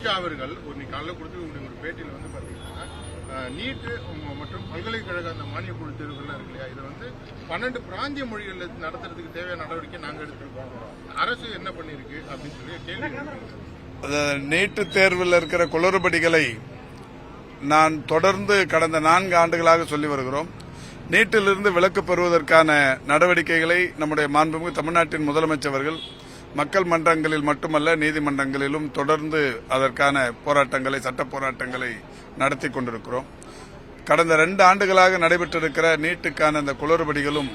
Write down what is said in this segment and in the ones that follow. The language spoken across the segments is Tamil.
அவர்கள் ஒரு காலையில் கொடுத்து ஒரு பேட்டியில் வந்து பார்த்தீங்கன்னா நீட்டு மற்றும் பல்கலைக்கழக அந்த மானிய குழு தேர்வுகள்லாம் இருக்கு இல்லையா, இதை வந்து 12 பிராந்திய மொழிகளில் நடத்துறதுக்கு தேவையான நடவடிக்கை நாங்கள் எடுத்துருக்கோம், அரசு என்ன பண்ணியிருக்கு அப்படின்னு சொல்லி கேள்வி. நீட்டு தேர்வில் இருக்கிற குளறுபடிகளை நான் தொடர்ந்து கடந்த 4 ஆண்டுகளாக சொல்லி வருகிறோம். நீட்டிலிருந்து விலக்கு பெறுவதற்கான நடவடிக்கைகளை நம்முடைய மாண்புமிகு தமிழ்நாட்டின் முதலமைச்சர்கள் மக்கள் மன்றங்களில் மட்டுமல்ல நீதிமன்றங்களிலும் தொடர்ந்து அதற்கான போராட்டங்களை, சட்ட போராட்டங்களை நடத்தி கொண்டிருக்கிறோம். கடந்த 2 ஆண்டுகளாக நடைபெற்றிருக்கிற நீட்டுக்கான அந்த குளறுபடிகளும்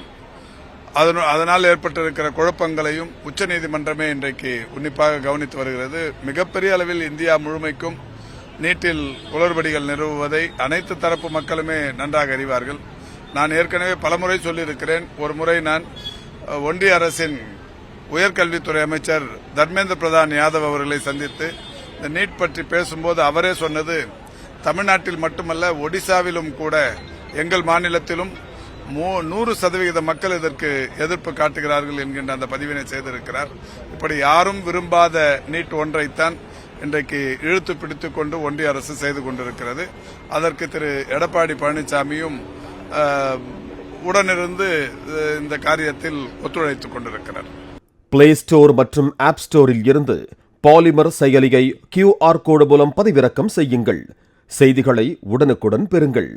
அதனால் ஏற்பட்டிருக்கிற குழப்பங்களையும் உச்சநீதிமன்றமே இன்றைக்கு உன்னிப்பாக கவனித்து வருகிறது. மிகப்பெரிய அளவில் இந்தியா முழுமைக்கும் நீட்டில் குளறுபடிகள் நிறுவுவதை அனைத்து தரப்பு மக்களுமே நன்றாக அறிவார்கள். நான் ஏற்கனவே பலமுறை சொல்லியிருக்கிறேன். ஒரு முறை நான் ஒன்றிய அரசின் உயர்கல்வித்துறை அமைச்சர் தர்மேந்திர பிரதான் யாதவ் அவர்களை சந்தித்து இந்த நீட் பற்றி பேசும்போது அவரே சொன்னது, தமிழ்நாட்டில் மட்டுமல்ல ஒடிசாவிலும் கூட எங்கள் மாநிலத்திலும் 100% மக்கள் இதற்கு எதிர்ப்பு காட்டுகிறார்கள் என்கின்ற அந்த பதிவினை செய்திருக்கிறார். இப்படி யாரும் விரும்பாத நீட் ஒன்றைத்தான் இன்றைக்கு இழுத்து பிடித்துக் கொண்டு ஒன்றிய அரசு செய்து கொண்டிருக்கிறது. அதற்கு திரு எடப்பாடி பழனிசாமியும் உடனிருந்து இந்த காரியத்தில் ஒத்துழைத்துக் கொண்டிருக்கிறார். பிளே ஸ்டோர் மற்றும் ஆப் ஸ்டோரில் இருந்து பாலிமர் செயலியை QR கோடு மூலம் பதிவிறக்கம் செய்யுங்கள். செய்திகளை உடனுக்குடன் பெறுங்கள்.